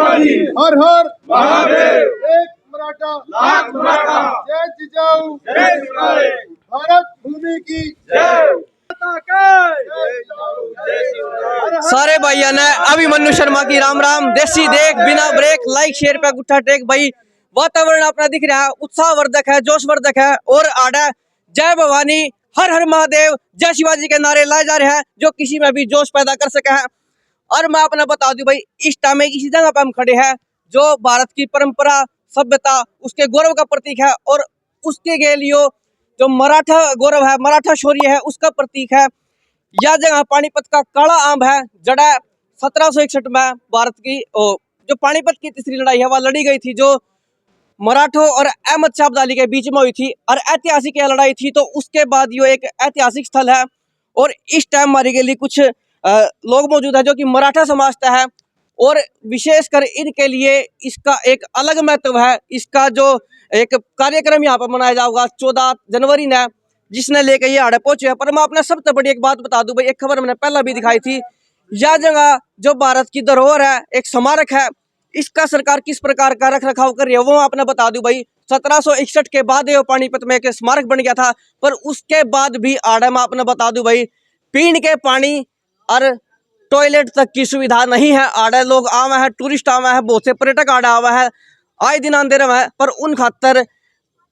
शिवाजी हर हर महादेव एक मराठा लाख मराठा जय जिजाऊ जय शिवराय भारत भूमि की जय सारे भाइयों ने अभिमन्यु शर्मा की राम राम। देसी देख बिना ब्रेक लाइक शेयर पे गुट्ठा टेक भाई। वातावरण अपना दिख रहा है, उत्साहवर्धक है, जोशवर्धक है और आड़ा जय भवानी हर हर महादेव जय शिवाजी के नारे लाए जा रहे हैं जो किसी में भी जोश पैदा कर सके है। और मैं अपना बता दूं भाई, इस टाइम में इसी जगह पे हम खड़े हैं जो भारत की परंपरा सभ्यता उसके गौरव का प्रतीक है और उसके लिए जो मराठा गौरव है, मराठा शौर्य है, उसका प्रतीक है। यह जगह पानीपत का काला आंब है जड़ा 1761 में भारत की जो पानीपत की तीसरी लड़ाई है वह लड़ी गई थी, जो मराठों और अहमद शाह अब्दाली के बीच में हुई थी और ऐतिहासिक यह लड़ाई थी। तो उसके बाद ये एक ऐतिहासिक स्थल है और इस टाइम हमारे के लिए कुछ लोग मौजूद है जो कि मराठा समाज का है और विशेषकर इनके लिए इसका एक अलग महत्व है। इसका जो एक कार्यक्रम यहाँ पर मनाया जाएगा 14 जनवरी ने, जिसने लेकर ये आड़े पहुंचे हैं। पर मैं अपने सबसे बड़ी एक बात बता दूं भाई, एक खबर मैंने पहला भी दिखाई थी। यह जगह जो भारत की धरोहर है, एक स्मारक है, इसका सरकार किस प्रकार का रख रखाव कर रही है वो मैं आपने बता दूं भाई। 1761 के बाद ये पानीपत में एक स्मारक बन गया था, पर उसके बाद भी आड़े में आपने बता दूं भाई पीने के पानी और टॉयलेट तक की सुविधा नहीं है। आड़े लोग आवे हैं, टूरिस्ट आवे हैं, बहुत से पर्यटक आड़े आवे हैं, आए दिन आंदे रहे हैं, पर उन खातर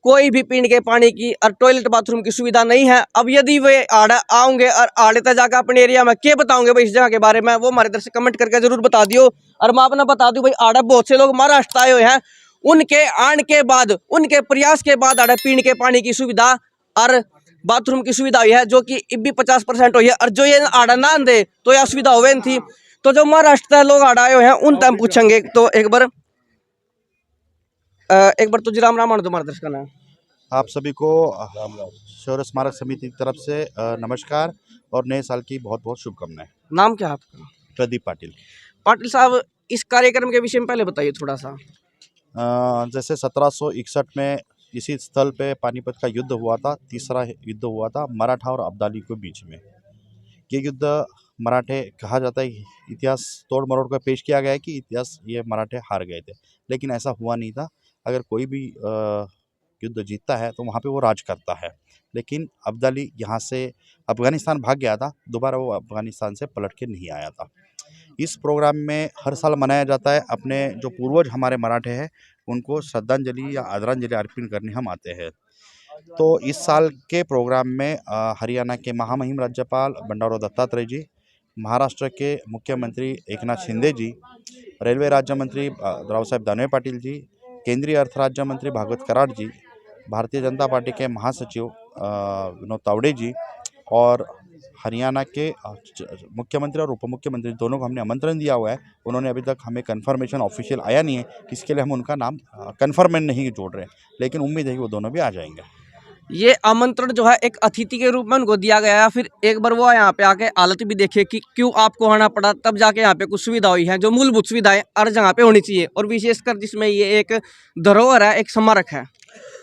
कोई भी पीने के पानी की और टॉयलेट बाथरूम की सुविधा नहीं है। अब यदि वे आड़े आऊंगे और आड़े तक जाकर अपने एरिया में क्या बताओगे भाई इस जगह के बारे में, वो हमारे तरफ से कमेंट करके जरूर बता दियो। और मैं अपना बता दूं भाई, आड़े बहुत से लोग महाराष्ट्र आए हुए हैं, उनके आने के बाद, उनके प्रयास के बाद आड़े पीने के पानी की सुविधा और बाथरूम की सुविधा हुई है, जो कि अब भी 50% हुई है। और जो ये आड़ा ना दे तो यह सुविधा हुए थी। तो जो महाराष्ट्र लोग आड़ा आए हुए हैं उन तक पूछेंगे। तो एक बार तुझे राम राम तुम्हारा दर्शक है। आप सभी को शौर्य स्मारक समिति की तरफ से नमस्कार और नए साल की बहुत बहुत शुभकामनाएं। नाम क्या है आपका? प्रदीप पाटिल। पाटिल साहब, इस कार्यक्रम के विषय में पहले बताइए थोड़ा सा। जैसे 1761 में इसी स्थल पे पानीपत का युद्ध हुआ था, तीसरा युद्ध हुआ था मराठा और अब्दाली के बीच में। ये युद्ध मराठे कहा जाता है, इतिहास तोड़ मरोड़ कर पेश किया गया है कि इतिहास ये मराठे हार गए थे, लेकिन ऐसा हुआ नहीं था। अगर कोई भी युद्ध जीतता है तो वहाँ पे वो राज करता है, लेकिन अब्दाली यहाँ से अफ़गानिस्तान भाग गया था, दोबारा वो अफ़गानिस्तान से पलट के नहीं आया था। इस प्रोग्राम में हर साल मनाया जाता है। अपने जो पूर्वज हमारे मराठे हैं उनको श्रद्धांजलि या आदरांजलि अर्पित करने हम आते हैं। तो इस साल के प्रोग्राम में हरियाणा के महामहिम राज्यपाल बंडारू दत्तात्रेय जी, महाराष्ट्र के मुख्यमंत्री एकनाथ शिंदे जी, रेलवे राज्य मंत्री रावसाहेब दानवे पाटिल जी, केंद्रीय अर्थ राज्य मंत्री भागवत कराड जी, भारतीय जनता पार्टी के महासचिव विनोद तावड़े जी और हरियाणा के मुख्यमंत्री और उप मुख्यमंत्री दोनों को हमने आमंत्रण दिया हुआ है। उन्होंने अभी तक हमें कन्फर्मेशन ऑफिशियल आया नहीं है, इसके लिए हम उनका नाम कन्फर्मेंट नहीं जोड़ रहे हैं, लेकिन उम्मीद है कि वो दोनों भी आ जाएंगे। ये आमंत्रण जो है एक अतिथि के रूप में उनको दिया गया है, फिर एक बार वो यहाँ पे आके हालत भी देखे कि क्यों आपको आना पड़ा, तब जाके यहाँ पे कुछ सुविधा हुई है जो मूलभूत सुविधाएं हर जगह पे होनी चाहिए, और विशेषकर जिसमें ये एक धरोहर है, एक स्मारक है।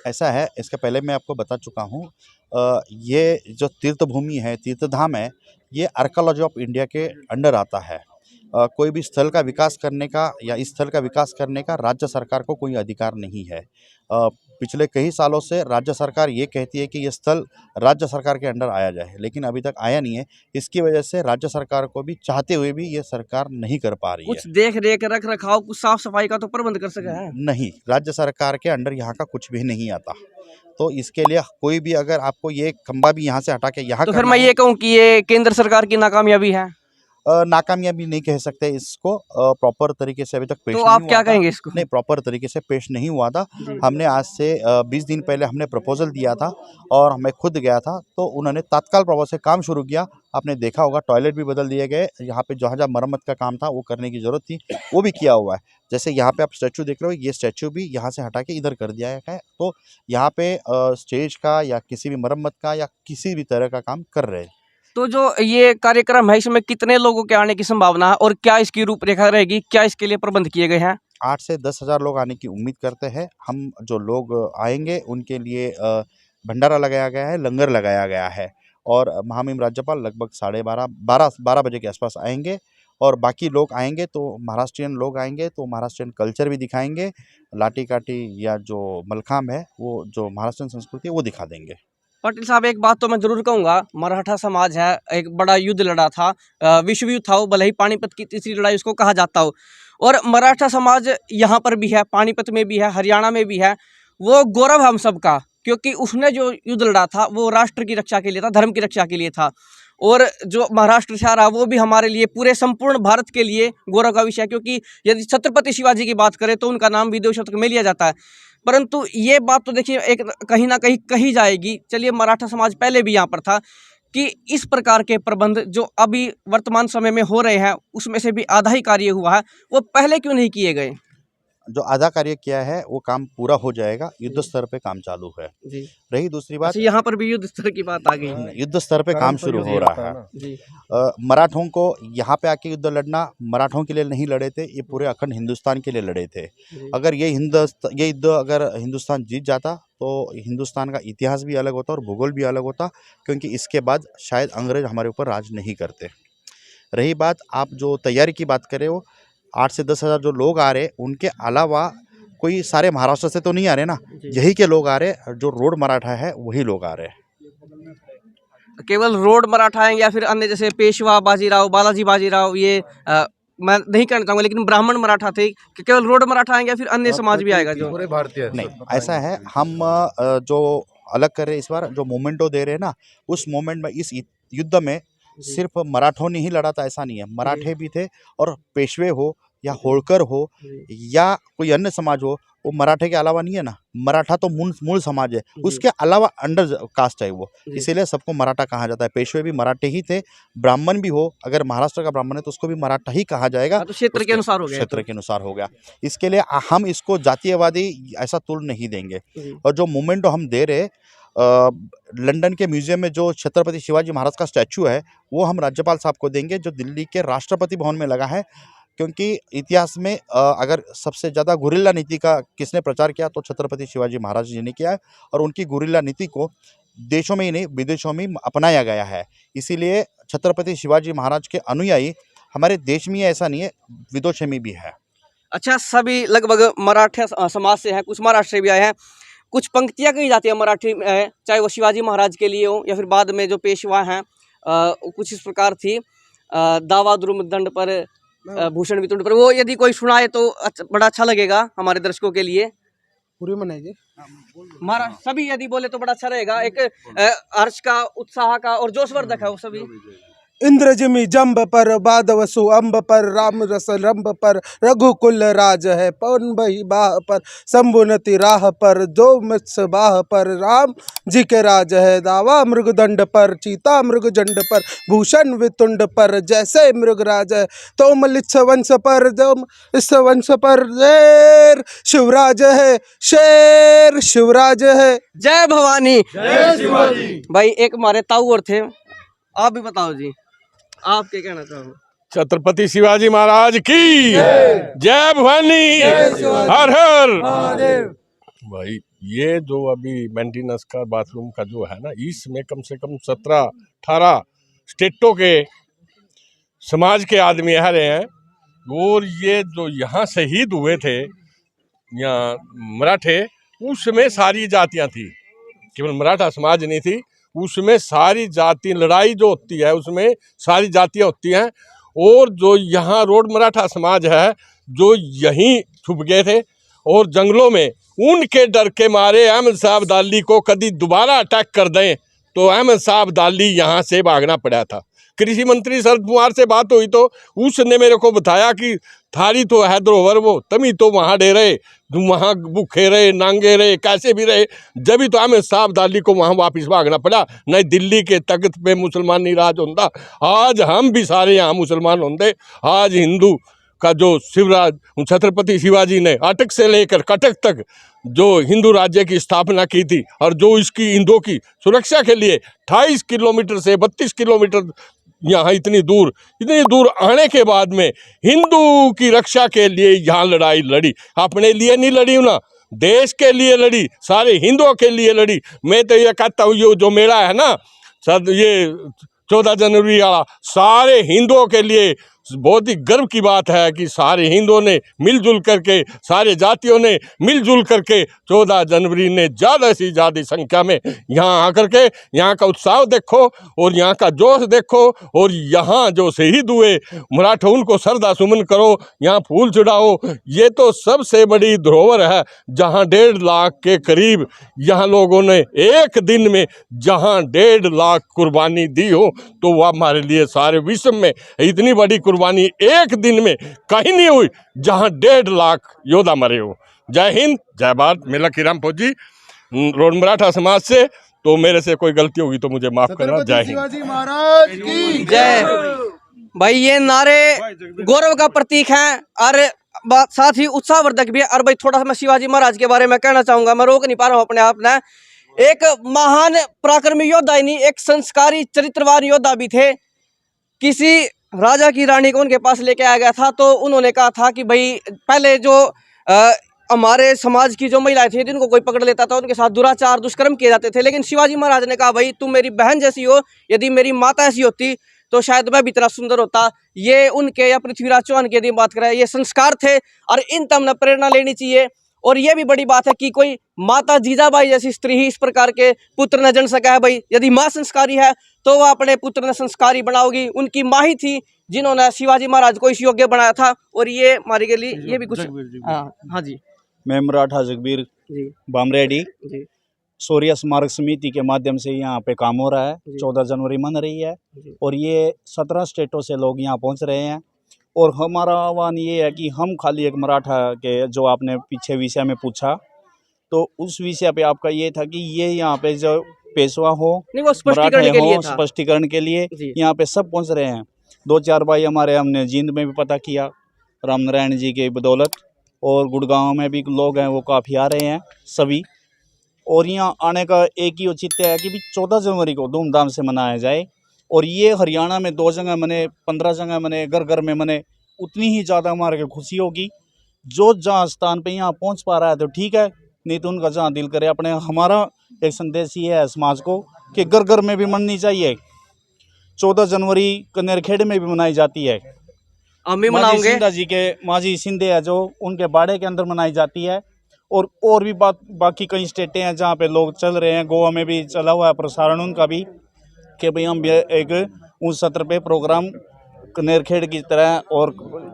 ऐसा है, इसके पहले मैं आपको बता चुका हूँ, ये जो तीर्थ भूमि है, तीर्थधाम है, ये आर्कियोलॉजी ऑफ इंडिया के अंडर आता है। कोई भी स्थल का विकास करने का या इस स्थल का विकास करने का राज्य सरकार को कोई अधिकार नहीं है। पिछले कई सालों से राज्य सरकार ये कहती है कि ये स्थल राज्य सरकार के अंडर आया जाए, लेकिन अभी तक आया नहीं है। इसकी वजह से राज्य सरकार को भी चाहते हुए भी ये सरकार नहीं कर पा रही है। कुछ देख रेख रख रखाव, कुछ साफ सफाई का तो प्रबंध कर सके है नहीं, राज्य सरकार के अंडर यहाँ का कुछ भी नहीं आता। तो इसके लिए कोई भी अगर आपको ये खंबा भी यहाँ से हटा के यहाँ, तो फिर मैं ये कहूँ कि ये केंद्र सरकार की नाकामयाबी है। नाकामयाबी नहीं कह सकते इसको, प्रॉपर तरीके से अभी तक पेश तो नहीं आप हुआ क्या था। कहेंगे इसको? नहीं, प्रॉपर तरीके से पेश नहीं हुआ था। हमने आज से 20 दिन पहले हमने प्रपोजल दिया था और मैं खुद गया था, तो उन्होंने तत्काल प्रभाव से काम शुरू किया। आपने देखा होगा टॉयलेट भी बदल दिए गए, यहाँ पे जहाँ जहाँ मरम्मत का काम था वो करने की ज़रूरत थी वो भी किया हुआ है। जैसे यहाँ पे आप स्टैचू देख रहे हो, ये स्टैचू भी यहाँ से हटा के इधर कर दिया है। तो यहाँ पे स्टेज का या किसी भी मरम्मत का या किसी भी तरह का काम कर रहे हैं। तो जो ये कार्यक्रम है, इसमें कितने लोगों के आने की संभावना है और क्या इसकी रूपरेखा रहेगी, क्या इसके लिए प्रबंध किए गए हैं? 8 से 10 हज़ार लोग आने की उम्मीद करते हैं। हम जो लोग आएंगे उनके लिए भंडारा लगाया गया है, लंगर लगाया गया है और महामहिम राज्यपाल लगभग 12:30 बजे के आसपास आएंगे और बाकी लोग आएंगे तो महाराष्ट्रियन लोग आएंगे तो महाराष्ट्रियन कल्चर भी दिखाएंगे, लाठी काठी या जो मलखाम है वो जो महाराष्ट्रियन संस्कृति है वो दिखा देंगे। पाटिल साहब, एक बात तो मैं जरूर कहूंगा, मराठा समाज है, एक बड़ा युद्ध लड़ा था, विश्व युद्ध था वो, भले ही पानीपत की तीसरी लड़ाई उसको कहा जाता हो, और मराठा समाज यहाँ पर भी है, पानीपत में भी है, हरियाणा में भी है। वो गौरव है हम सबका, क्योंकि उसने जो युद्ध लड़ा था वो राष्ट्र की रक्षा के लिए था, धर्म की रक्षा के लिए था। और जो महाराष्ट्र से आ रहा वो भी हमारे लिए, पूरे संपूर्ण भारत के लिए गौरव का विषय है, क्योंकि यदि छत्रपति शिवाजी की बात करें तो उनका नाम विदेशों तक में लिया जाता है। परंतु ये बात तो देखिए एक कहीं ना कहीं कही जाएगी, चलिए मराठा समाज पहले भी यहाँ पर था, कि इस प्रकार के प्रबंध जो अभी वर्तमान समय में हो रहे हैं उसमें से भी आधा ही कार्य हुआ है, वो पहले क्यों नहीं किए गए? जो आधा कार्य किया है वो काम पूरा हो जाएगा, युद्ध स्तर पे काम चालू है। जी। रही दूसरी बात, यहाँ पर भी युद्ध स्तर की बात आ गई। युद्ध स्तर पे काम शुरू हो रहा है। जी। मराठों को यहाँ पे आके युद्ध लड़ना मराठों के लिए नहीं लड़े थे, ये पूरे अखंड हिंदुस्तान के लिए लड़े थे। अगर ये युद्ध अगर हिंदुस्तान जीत जाता तो हिंदुस्तान का इतिहास भी अलग होता और भूगोल भी अलग होता, क्योंकि इसके बाद शायद अंग्रेज हमारे ऊपर राज नहीं करते। रही बात, आप जो तैयारी की बात करें हो, 8 से 10 हज़ार जो लोग आ रहे, उनके अलावा कोई सारे महाराष्ट्र से तो नहीं आ रहे ना, यही के लोग आ रहे, जो रोड मराठा है वही लोग आ रहे हैं। केवल रोड मराठा हैं या फिर अन्य जैसे पेशवा बाजीराव, बालाजी बाजीराव, ये मैं नहीं कहना चाहूँगा, लेकिन ब्राह्मण मराठा थे, कि केवल रोड मराठा आएंगे या फिर अन्य समाज भी आएगा? जो पूरे भारतीय नहीं, ऐसा है, हम जो अलग कर रहे हैं इस बार, जो मोमेंटो दे रहे हैं ना, उस मोमेंट में इस युद्ध में सिर्फ मराठों ने ही लड़ा था ऐसा नहीं है, मराठे भी थे, और पेशवे हो या होळकर हो या कोई अन्य समाज हो, वो मराठे के अलावा नहीं है ना। मराठा तो मूल समाज है, उसके अलावा अंडर कास्ट है वो, इसीलिए सबको मराठा कहा जाता है। पेशवे भी मराठे ही थे, ब्राह्मण भी हो, अगर महाराष्ट्र का ब्राह्मण है तो उसको भी मराठा ही कहा जाएगा। तो क्षेत्र के अनुसार हो गया, क्षेत्र के अनुसार हो गया। इसके लिए हम इसको जातीयवादी ऐसा तुल नहीं देंगे। और जो मूवमेंट हम दे रहे, लंदन के म्यूजियम में जो छत्रपति शिवाजी महाराज का स्टैचू है वो हम राज्यपाल साहब को देंगे, जो दिल्ली के राष्ट्रपति भवन में लगा है। क्योंकि इतिहास में अगर सबसे ज़्यादा गुरिल्ला नीति का किसने प्रचार किया तो छत्रपति शिवाजी महाराज जी ने किया है, और उनकी गुरिल्ला नीति को देशों में ही नहीं विदेशों में अपनाया गया है। इसीलिए छत्रपति शिवाजी महाराज के अनुयायी हमारे देश में ऐसा नहीं है, विदेशों में भी है। अच्छा, सभी लगभग मराठा समाज से हैं, कुछ महाराष्ट्र से भी आए हैं। कुछ पंक्तियाँ कही जाती है मराठी में, चाहे वो शिवाजी महाराज के लिए हो या फिर बाद में जो पेशवा हैं, कुछ इस प्रकार थी, दावा द्रुम दंड पर भूषण वितुंड पर, वो यदि कोई सुनाए तो बड़ा अच्छा लगेगा हमारे दर्शकों के लिए। पूरी मनाइए महाराष्ट्र सभी यदि बोले तो बड़ा अच्छा रहेगा। एक हर्ष का, उत्साह का और जोशवर्धक है वो सभी। इंद्रजिमी जम्ब पर बादवसु अम्ब पर राम रस रंब पर रघुकुल राज है पवन बही बाह पर शंभुनति राह पर जो मत्स्य बाह पर राम जी के राज है। दावा मृगदंड पर चीता मृगजंड पर भूषण वितुंड पर जैसे मृगराज है। तो मलिच्छ वंश पर जो इस वंश पर शेर शिवराज है, शेर शिवराज है। जय भवानी, जय शिवाजी। भाई एक हमारे ताऊ और थे, आप भी बताओ जी, आप क्या कहना चाहोगे? छत्रपति शिवाजी महाराज की जय भवानी, हर हर भाई। ये जो अभी मेंटेनेंस का बाथरूम का जो है ना, इसमें कम से कम 17-18 स्टेटों के समाज के आदमी आ रहे हैं। और ये जो यहाँ शहीद हुए थे यहाँ मराठे, उसमें सारी जातियाँ थी, केवल मराठा समाज नहीं थी, उसमें सारी जाति, लड़ाई जो होती है उसमें सारी जातियाँ होती हैं। और जो यहाँ रोड मराठा समाज है जो यहीं छुप गए थे और जंगलों में, उनके डर के मारे अहमद साहब दाली को कभी दोबारा अटैक कर दें तो अहमद साहब दाली यहाँ से भागना पड़ा था। कृषि मंत्री शरद पवार से बात हुई तो उसने मेरे को बताया कि थारी तो है धरोहर, वो तमी तो वहाँ डे रहे, वहाँ भूखे रहे, नांगे रहे, कैसे भी रहे, जब भी तो अहमद साहब दाली को वहाँ वापस भागना पड़ा। नहीं दिल्ली के तख्त पे मुसलमान नहीं राज होता, आज हम भी सारे यहाँ मुसलमान होंगे। आज हिंदू का जो शिवराज छत्रपति शिवाजी ने अटक से लेकर कटक तक जो हिंदू राज्य की स्थापना की थी, और जो इसकी हिंदुओं की सुरक्षा के लिए 28 किलोमीटर से 32 किलोमीटर यहाँ इतनी दूर आने के बाद में हिंदू की रक्षा के लिए यहाँ लड़ाई लड़ी। अपने लिए नहीं लड़ी ना, देश के लिए लड़ी, सारे हिंदुओं के लिए लड़ी। मैं तो ये कहता हूँ ये जो मेला है ना सर, ये 14 जनवरी वाला, सारे हिंदुओं के लिए, बहुत ही गर्व की बात है कि सारे हिंदुओं ने मिलजुल करके, सारे जातियों ने मिलजुल करके 14 जनवरी ने ज़्यादा से ज़्यादा संख्या में यहाँ आकर के यहाँ का उत्साह देखो और यहाँ का जोश देखो, और यहाँ जो शहीद हुए मराठा उनको श्रद्धा सुमन करो, यहाँ फूल चढ़ाओ। ये तो सबसे बड़ी धरोहर है, जहाँ 1.5 लाख के करीब यहाँ लोगों ने एक दिन में जहाँ 1.5 लाख कुर्बानी दी हो, तो वह हमारे लिए सारे विश्व में इतनी बड़ी कुर्बानी एक दिन में कहीं नहीं हुई जहां 1.5 लाख योद्धा मरे हो। जय हिंद, जय भारत। मैं लकीराम फौजी, रोड मराठा समाज से। तो मेरे से कोई गलती होगी तो मुझे माफ करना। जय हिंद। शिवाजी महाराज की जय। भाई ये नारे गौरव का प्रतीक हैं और साथ ही उत्साहवर्धक भी है। और भाई थोड़ा सा मैं शिवाजी महाराज के बारे में कहना चाहूंगा, मैं रोक नहीं पा रहा हूँ अपने आप ने। एक महान पराक्रमी योद्धा ही नहीं, एक संस्कारी चरित्रवान योद्धा भी थे। किसी राजा की रानी को उनके पास लेके आया गया था, तो उन्होंने कहा था कि भाई पहले जो हमारे समाज की जो महिलाएं थी जिनको कोई पकड़ लेता था, उनके साथ दुराचार दुष्कर्म किए जाते थे। लेकिन शिवाजी महाराज ने कहा भाई तुम मेरी बहन जैसी हो, यदि मेरी माता ऐसी होती तो शायद मैं भी इतना सुंदर होता। ये उनके या पृथ्वीराज चौहान की यदि बात करें, ये संस्कार थे और इन तब हमने प्रेरणा लेनी चाहिए। और ये भी बड़ी बात है कि कोई माता जीजाबाई जैसी स्त्री ही इस प्रकार के पुत्र न जन सका है। भाई यदि माँ संस्कारी है तो वह अपने पुत्र ने संस्कारी बनाओगी। उनकी माँ ही थी जिन्होंने शिवाजी महाराज को इस योग्य बनाया था। और ये हमारे के लिए ये भी कुछ हाँ जी। मैं मराठा जगबीर जी बामरेडी जी शौर्य स्मारक समिति के माध्यम से यहाँ पे काम हो रहा है। 14 जनवरी मन रही है और ये 17 स्टेटों से लोग यहाँ पहुँच रहे हैं। और हमारा आह्वान ये है कि हम खाली एक मराठा के, जो आपने पीछे विषय में पूछा, तो उस विषय पे आपका ये था कि ये यहाँ पे जो पेशवा हो, नहीं वो स्पष्टीकरण के लिए था। स्पष्टीकरण के लिए जी। यहाँ पे सब पहुँच रहे हैं। 2-4 भाई हमारे हमने जींद में भी पता किया रामनारायण जी के बदौलत, और गुड़गांव में भी लोग हैं वो काफ़ी आ रहे हैं सभी। और यहाँ आने का एक ही औचित्य है कि भी 14 जनवरी को धूमधाम से मनाया जाए। और ये हरियाणा में 2 जगह मने, 15 जगह मने, घर घर में मने, उतनी ही ज़्यादा हमारे को खुशी होगी। जो जहाँ स्थान पे यहाँ पहुँच पा रहा है तो ठीक है, नहीं तो उनका जहाँ दिल करे अपने। हमारा एक संदेश ये है समाज को कि घर घर में भी मननी चाहिए। 14 जनवरी कनेरखेड़ में भी मनाई जाती है। हम भी माजी मनाओगे। सिंधा जी के माजी सिंधे है जो उनके बाड़े के अंदर मनाई जाती है। और भी बाकी कई स्टेटें हैं जहाँ पे लोग चल रहे हैं। गोवा में भी चला हुआ है प्रसारण उनका भी, कि भाई हम एक उस सत्र पे प्रोग्राम कनेरखेड़ की तरह और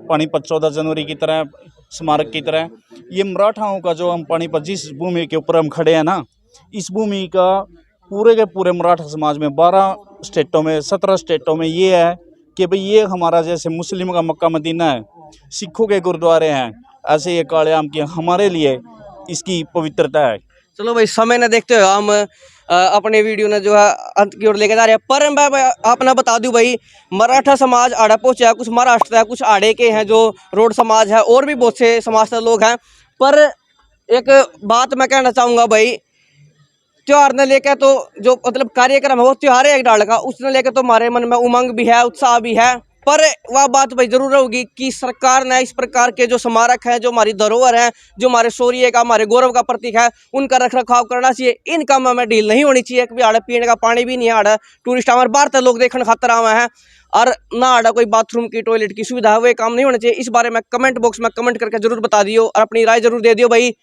पानीपत 14 जनवरी की तरह स्मारक की तरह, ये मराठाओं का जो हम पानीपत जिस भूमि के ऊपर हम खड़े हैं ना, इस भूमि का पूरे के पूरे मराठा समाज में 12 स्टेटों में 17 स्टेटों में ये है कि भाई ये हमारा जैसे मुस्लिम का मक्का मदीना है, सिखों के गुरुद्वारे हैं, ऐसे ये काले आम की हमारे लिए इसकी पवित्रता है। चलो भाई समय न देखते हुए हम अपने वीडियो ने जो है अंत की ओर लेके जा रहे हैं। पर मैं आपने बता दूं भाई, मराठा समाज आड़ा पहुंचा है, कुछ महाराष्ट्र है, कुछ आड़े के हैं जो रोड समाज है, और भी बहुत से समाज के लोग हैं। पर एक बात मैं कहना चाहूँगा भाई, त्योहार ने लेकर तो जो मतलब कार्यक्रम है वो त्योहार है एक डाल का, उसने लेकर तो हमारे मन में उमंग भी है, उत्साह भी है। पर वह बात भाई जरूर होगी कि सरकार ने इस प्रकार के जो स्मारक है, जो हमारी धरोहर है, जो हमारे शौर्य का, हमारे गौरव का प्रतीक है, उनका रख रखाव करना चाहिए। इन कामों में ढील नहीं होनी चाहिए। कभी आड़े पीने का पानी भी नहीं है, आड़ा टूरिस्ट हमारे बाहर तक लोग देखने खातर आए हैं, और ना आड़ा कोई बाथरूम की टॉयलेट की सुविधा है, वो काम नहीं होना चाहिए। इस बारे में कमेंट बॉक्स में कमेंट करके जरूर बता दियो और अपनी राय जरूर दे दियो भाई।